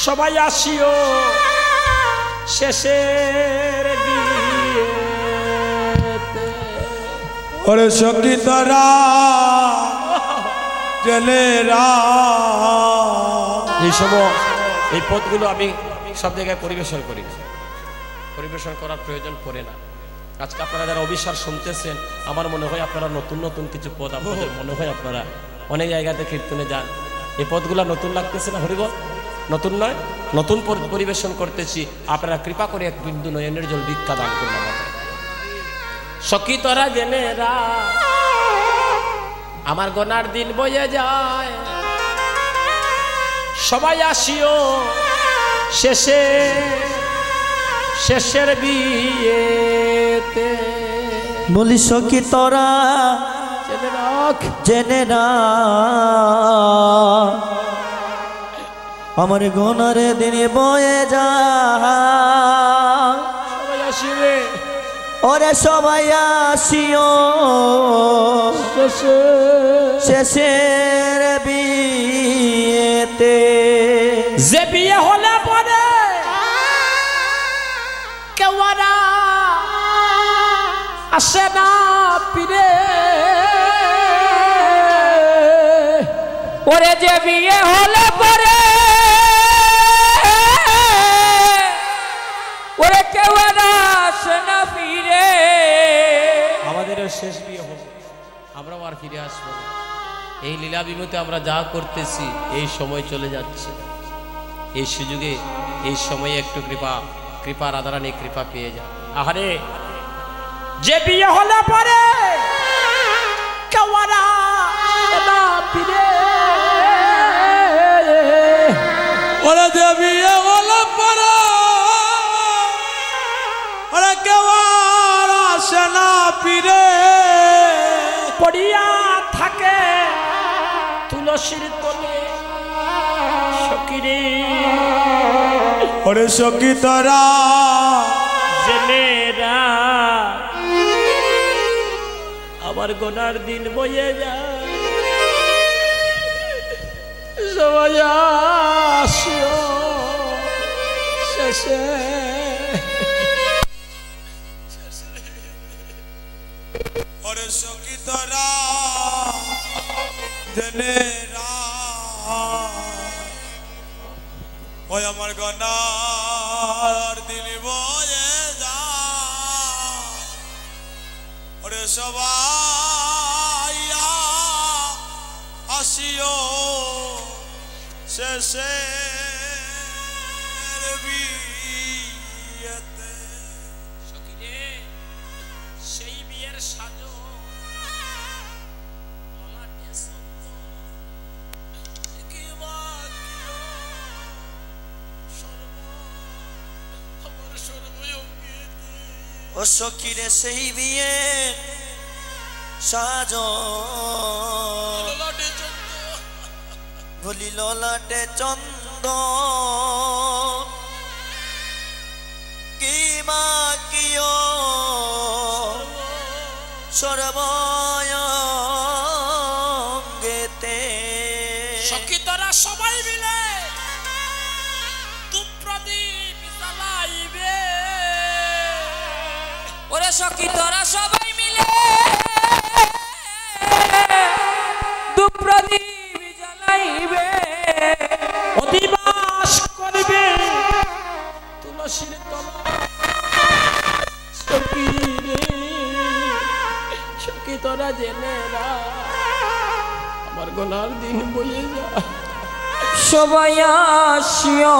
সবাই আসিও শেষের বিয়েতে। ওরে সখী তোরা জেলেরা এই সময় এই পদগুলো আমি সব জায়গায় পরিবেশন করি, পরিবেশন করার প্রয়োজন পড়ে না। আজকে আপনারা যারা অবিশ্বাস শুনতেছেন, আমার মনে হয় আপনারা নতুন নতুন কিছু পদ আপনাদের মনে হয় আপনারা অনেক জায়গাতে কীর্তনে যান, এই পদগুলো নতুন লাগতেছে না? হরিবল নতুন নয়, নতুন পরিবেশন করতেছি। আপনারা কৃপা করে এক বিন্দু নয়নের জল ভিক্ষা দান করুন আমাকে। সখী তোরা জেনেরা আমার গনার দিন বয়ে যায়, সবাই আসিও শেষের বিয়েতে। বলি সখী তোরা জেনে রাখ, জেনে না আমার গোনারে দিনে বয়ে যা, সবাই আসিবে ওরে সবাই আসিও শেষের বিয়েতে। যে বিয়ে হলে পরে কেউ আর আসে না ফিরে, ওরে যে বিয়ে হলে পরে ওরে কেউ আর আসে না ফিরে। আমাদেরও শেষ বিয়ে হবে, আমরাও আর ফিরে আসবো না। এই লীলা বিমুতে আমরা যা করতেছি, এই সময় চলে যাচ্ছে, এই সুযোগে এই সময়ে একটু কৃপা রাধারানী কৃপা পেয়ে যায়। আহারে যে বিয়ে হলে পরে কেউ আর আসে না ফিরে, ওরে যে বিয়ে হলে পরে ওরে কেউ আর আসে না ফিরে, পড়িয়া থাকে তুলসীর তলে সখীরে। ওরে সখী তোরা জেনেরা আমার গোনার দিন বয়ে যায়, সবাই আসিও শেষে। ওরে সখী তোরা জেলেরা ওই আমার গনার দিন বয়ে যা, ওরে সবাই আসিও শেষের বিয়েতে। সখীরে সেই বিয়ের সাজো ললাটে সুন্দর, কি বাকিও আমার সর্বঙ্গীতে। ও সখীরে সেই বিয়ে সাজন, ললাটে চন্দন, বলি ললাটে চন্দন, কি বাকিও সর্বঙ্গেতে। সখী তোরা সবাই মিলে ধূপ প্রদীপ জ্বালাইবে, ওরে সখী তোরা সবাই মিলে ধূপ প্রদীপ জ্বালাইবে, অধিবাস করবে তুলসীর তলায় সখী রে। সখী তোরা জেনেরা আমার গোনার দিন বয়ে যায়, সবাই আসিও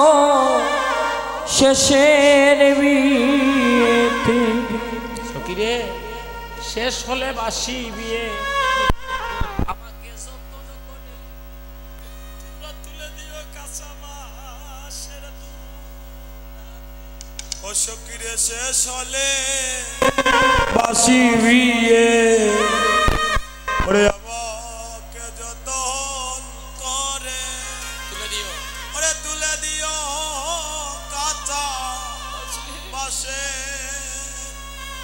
শেষের বিয়েতে। সখী রে শেষ হলে বাসি বিয়ে, আমাকে যত্ন করে তোমরা তুলে দিও কাঁচা মাসের ও সখীরে শেষ হলে বাসি বিয়ে, ওরে আমাকে যতন করে তুলে দিও, ওরে তুলে দিও কাঁচা বাসে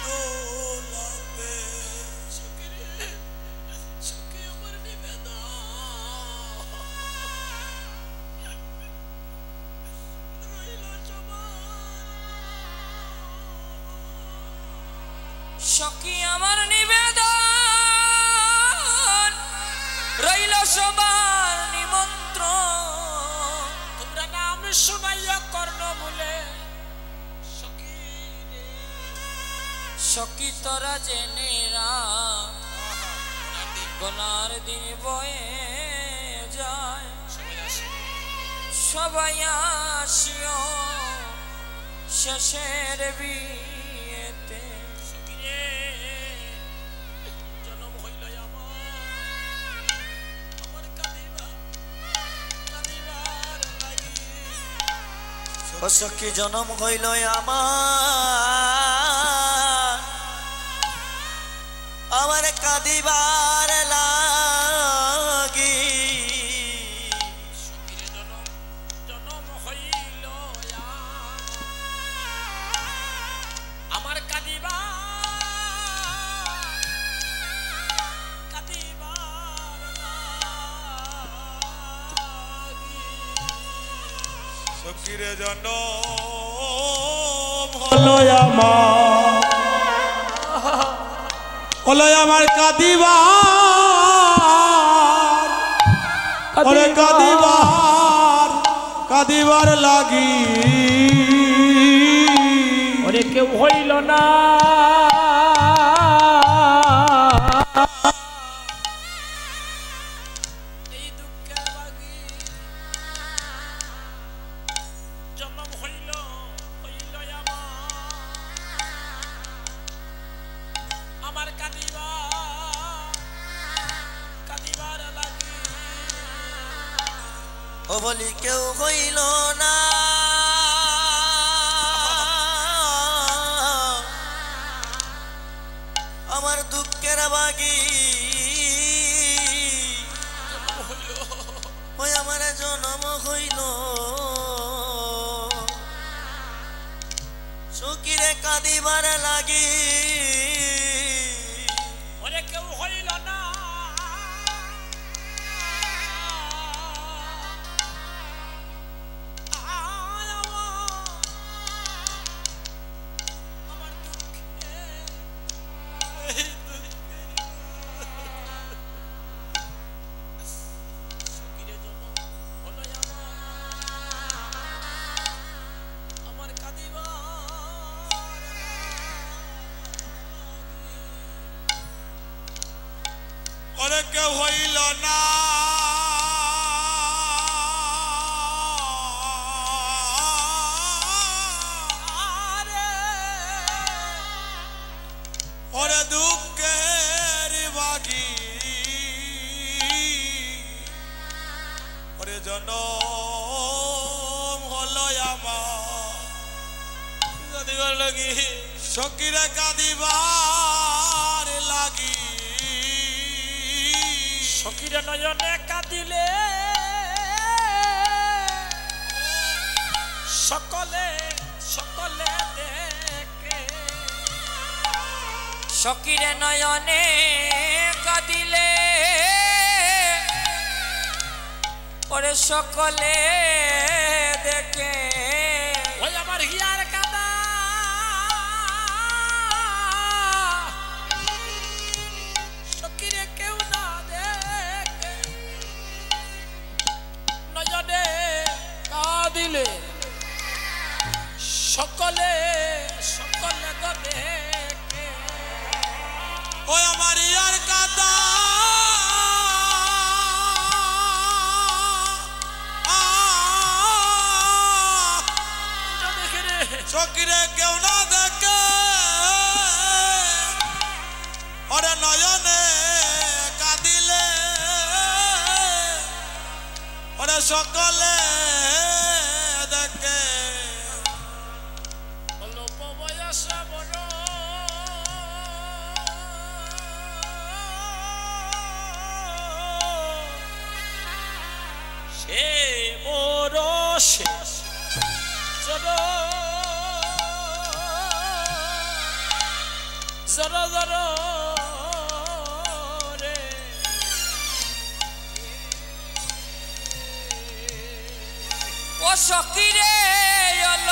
দোলাতে। সখী আমার নিবেদন সখী আমার নিবেদন রইল সবার নিমন্ত্রণ তোমরা নাম শুনাইয়া কর্ণ বলে সখী তোরা জেনেরা গোনার দিন বয়ে যায় সবাই আসিও শেষের বিয়েতে জন্ম হইল আমার কাঁদিবার লাগি ও সখী জনম হইল আমার কাঁদিবার লাগি জন্ম হইল আমার কাঁদিবার লাগি সখীরে জনম হলো আমার কাঁদিবার ওরে কাঁদিবার লাগি ওরে কেউ হইল না এই দুঃখের লাগি জন্ম হইল আমার কাঁদিবার লাগি ও বলি কেউ হইল না আমার দুঃখের বাগি ওই আমার জন্ম হইল সখীরে কাঁদিবার লাগি ওরে কেউ হইল না আমার দুঃখে সখীরে জন্ম হলো আমার কাঁদিবার ওরে কেউ হইল না ওরে দুঃখের বাগি ওরে জনম হলো আমার কাঁদিবার লাগি সখীরে কাঁদিবার লাগি সখীরে নয়নে কাঁদিলে সকলে দেখে সখীরে নয়নে কাঁদিলে ওরে সকলে দেখে ওই আমার হিয়ার কাদা সখীরে কেউ না দেখে নয়নে কাঁদিলে সকলে তো দেখে ওই আমার ইয়ার কাদা সখীরে কেউ না দেখে ওরে নয়নে কাঁদিলে ওরে সকলে দেখে অল্প বয়সে বড় সে বড় শেষ জড় রে ও সখীরে অল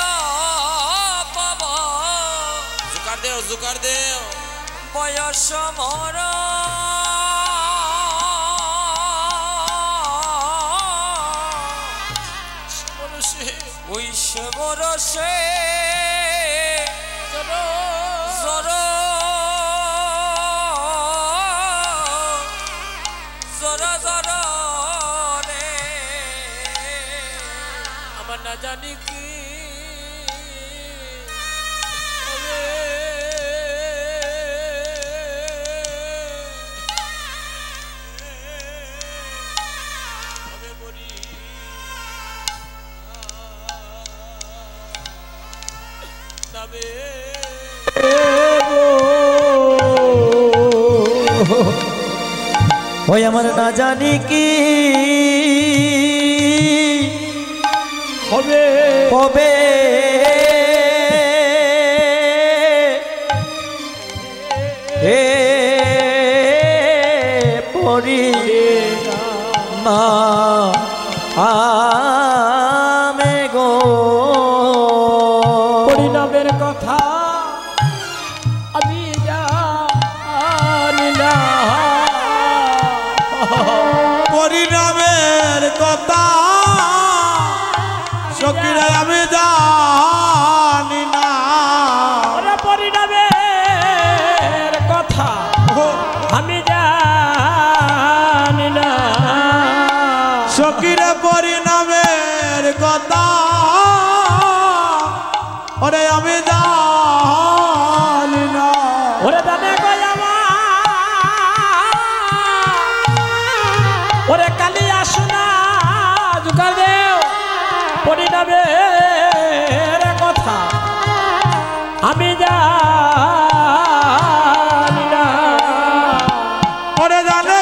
পাব জুকার দেও বয়স মর ওই বরসে জর জর জর রে আমার না জানি কি ওই আমার না জানি কি হবে হবে হে পরি না আমে গো পরিণামের কথা আমি জানি না পরিণামের কথা সকিরে আমি জানি না পরিণামের কথা আমি জানি না সকিরে পরিণামের কথা ওরে আমি জানি না ওরে জানে ওরে কালি আসনা জুকার দেও পরিণামের কথা আমি জানি না ওরে জানে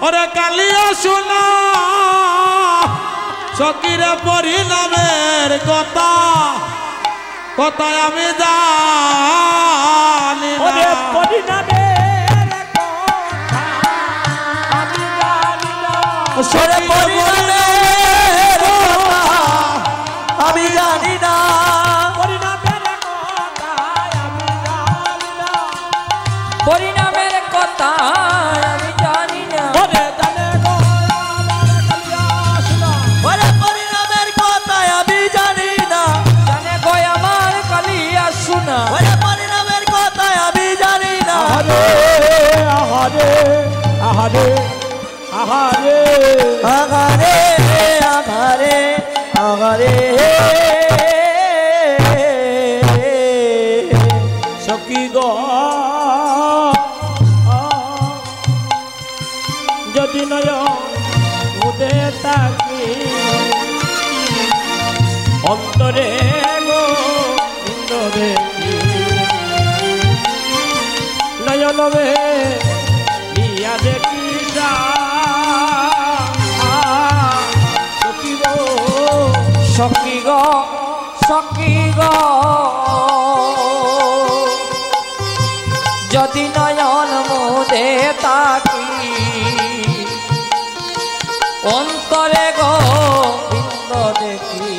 ওরে কালি আসনা সকিরে পরিণামের কথা কথায় আমি জানি না পরিণামের কথা আমি জানি না সরে পরিণামের কথা আমি জানি না পরিণামের কথা আমি জানি না পরিণামের কথা আমি জানি না ওরে জানে গো আমার কালিয়া শোনা ওরে পরিণামের কথা আমি জানি না জানে গো আমার কালিয়া শোনা ওরে পরিণামের কথা আমি জানি না আহারে আহারে আহারে আহারে আগারে আগারে আগারে সখী গো যদি নয় উদে তাকি অন্তরে গো ইন্দ্রে নয়নবে ইয়া দেখি সখী গো সখী গো সখী গো যদি নয়ন মোদে তাকি অন্তরে গো বিন্দ দেখি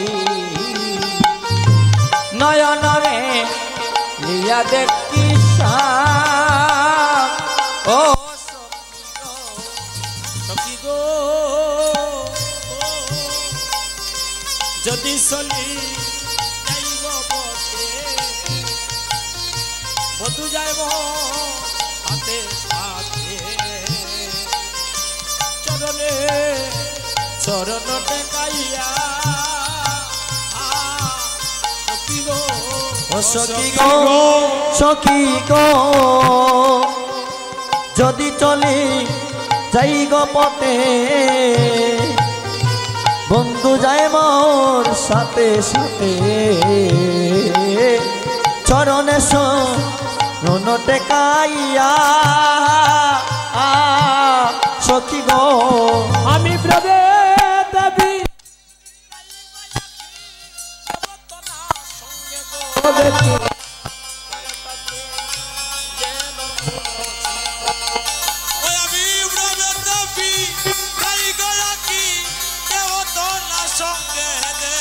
নয়নরে লিয়া দেখি ও সখী গো যদি চলি যাইব পথে বধু যাইব হাতে সাথে চরণে চরণ টেকাইয়া সখী গো ও সখী গো সখী গো যদি চলি যাই গো পথে বন্ধু যায় মোর সাথে সাথে চরণে শরণ টেকাইয়া সখী গো আমি প্রবে দেবী দেখি সঙ্গে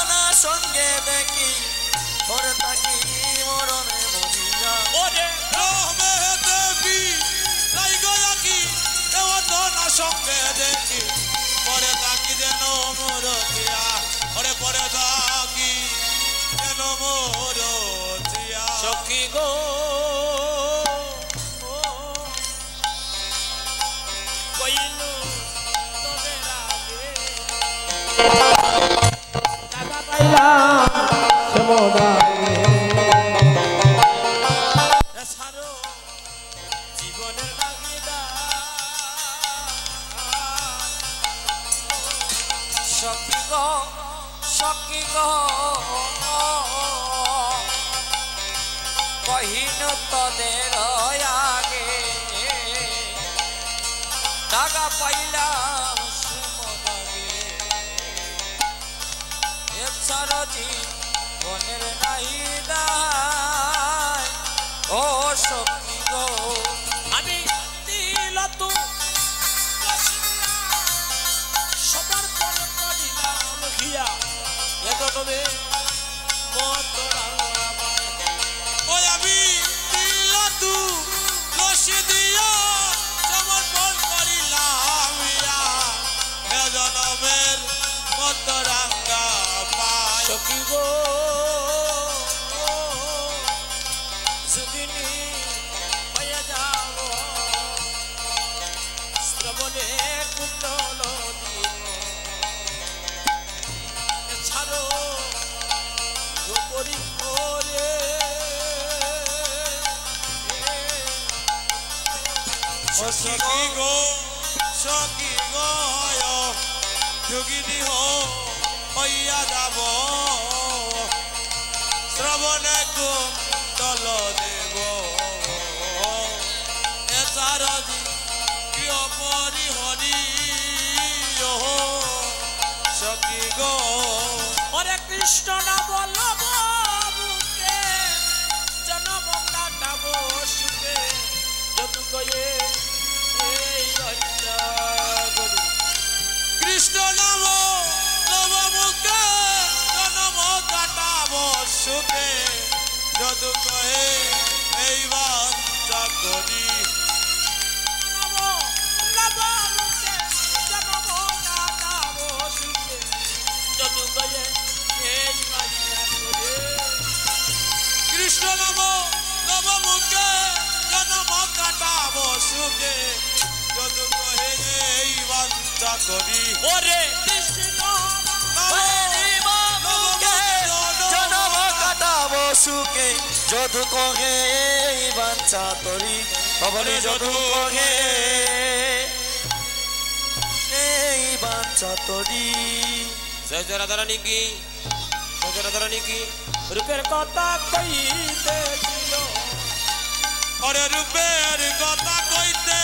না সঙ্গে দেখি ওরে তাকি মরণে মরিয়া ওরে রহমে দেবী লাই গয়া কি দেও তো না সঙ্গে দেখি পরে তাকি যেন মোর দিয়া ওরে পরে তাকি যেন মোর দিয়া সখী গো কইনু তোদের আগে টাকা পাইলাম সমুদায়ে ছাড়ো জীবনের লাগিদা সখী গো সখী গো কহিনু তোদের আগে টাকা পাইলাম সুমদাগে এছাড়া জীবনের নাহিদা ও সখী গো আমি দিল তো সবার পর করিলাম হিয়া এত তবে মতরা ওই আমি দিল তু লসি দিয়া সমর্পণ করিলাম ইয়া এ জনমের মত রাঙ্গা পায় সখী গো যুগিনী হয়ে যাব শ্রবণে কুণ্ডল ছাড়ো করি ওরে সখী গো যোগিনী হইয়া যাব শ্রবণে কুন্তল দেব এছাড় প্রিয় পরিহরি সখী গো হরে কৃষ্ণ না বলব বুকে জনম কাটাব সুখে যদু কয়ে এই হত্যা করি কৃষ্ণ নাম নব মুখে জনম কাটাব সুখে যদু কহে এই বাঞ্ছা করি কৃষ্ণ নাম নব মুখে জনম কাটাব সুখে যদু কহে এই বাঞ্ছা করি ওরে কৃষ্ণ জনম কাটাব সুখে যদু কহে এই বাঞ্ছা তরি ভবনে যদু কহে এই বাঞ্ছা তরি জয় জয় রাধারানী কি জয় জয় রাধারানী কি রূপের কথা কইতেছিল ওরে রূপের কথা কইতে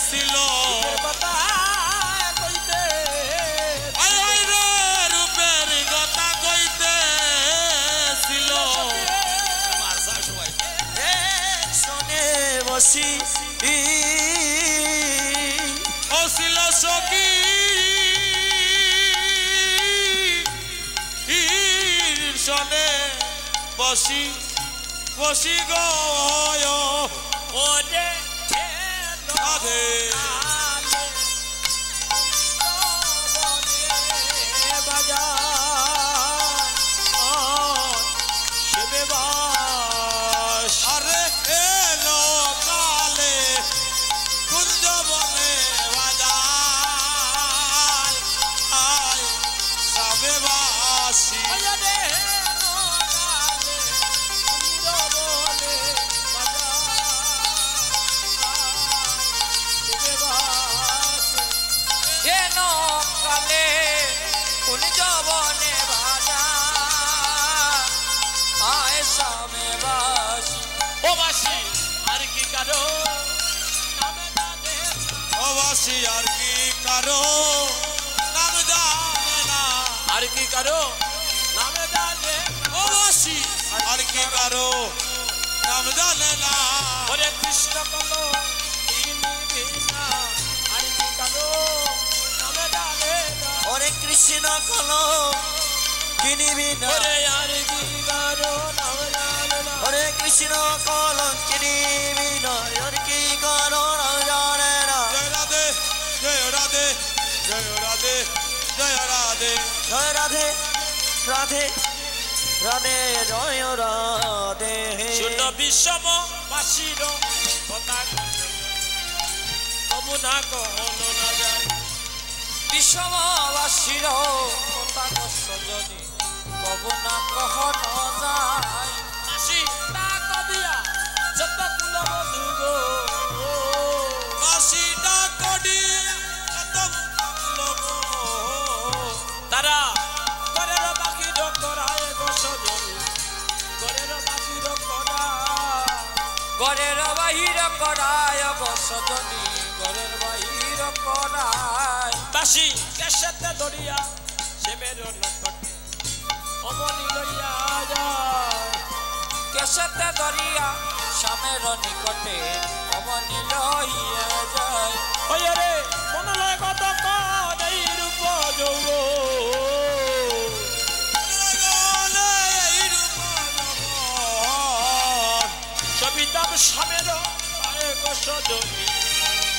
ছিল রূপের কথা কইতে আয় আয় রে রূপের কথা কইতে ছিল শোনে বসি ও ছিল সখী শোনে বসি বসি গো ওরে রাধে বাজা শিবে বাস আরে এলো কালে কুঞ্জ বনে বাজায় আয় সবে বাসি অবাসী আর কি কারো নাম জানে না আর কি কারো নামে জানে অবাসী আর কি কারো নাম জানে না ওরে কৃষ্ণ কলো ইনি বিনা আর কি কারো নামে জানে ওরে কৃষ্ণ কলো কিনিবি না ওরে আর কি কারণ হরে কৃষ্ণ কলম কিনিবি না আর কি কারণ জানে না জয় রাধে জয় রাধে জয় রাধে জয় রাধে জয় রাধে রাধে রাধে জয় রাধে শুন বিষম বাসির কথা কবু না কহনো না যায় বিষমবাসীর কথা সজনী কব না কহন যায় বাসি তা কদিয়া যত কুল বধু গো বাসিটা কডি এত লোক তারা ঘরের বাকি ডকরায় গো সজনী ঘরের বাকি ডকরা ঘরের বাহির করায় সজনী ঘরের বাহির করায় বাসি কেশেতে দরিয়া সে মেরো লকটে অমনি লইয়া যায় কেশতে দরিয়া স্বামের নিকটে অমনি লইয়া যায় ওই রে মনে লয় কত কন এই রূপ যৌব সবিতাম স্বামের পায়ে গো সজনী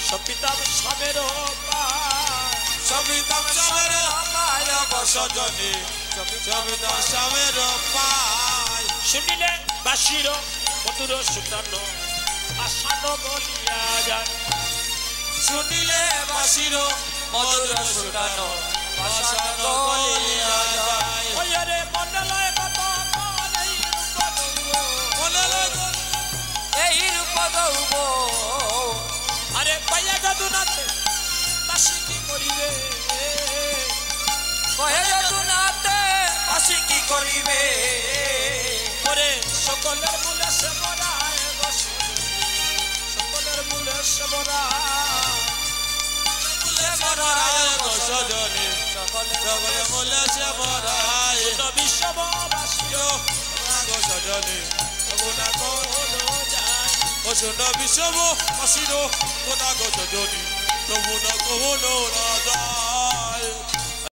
সবিতাম স্বামের পায় সবিতাম সামের পায় বসজনী সবিতাম সামের পায় শুনিলে বাসির মধুর সুতান আসানো বলিয়া যায় শুনিলে বাসির মধুর সুটানো বাসানো বলিয়া যায় ওই রে মনে লয় কত কন এই রূপ যৌব মনে লাগে এই রূপ গৌব আরে পাইয়া যাদু নাতে বাসি কি করিবে কহে যদু নাতে আসি কি করিবে ওরে সকলের মূলে সে মরায় গো সজনী সকলের মূলে সে মরায় মরায় বসজনী সকলে মূলে সে মরায় শুন বিশ্ববাসী বসজনী গুণা হলো যায় অসুন বিষম অসির কোনা গজনী তবু না কহনো রাজা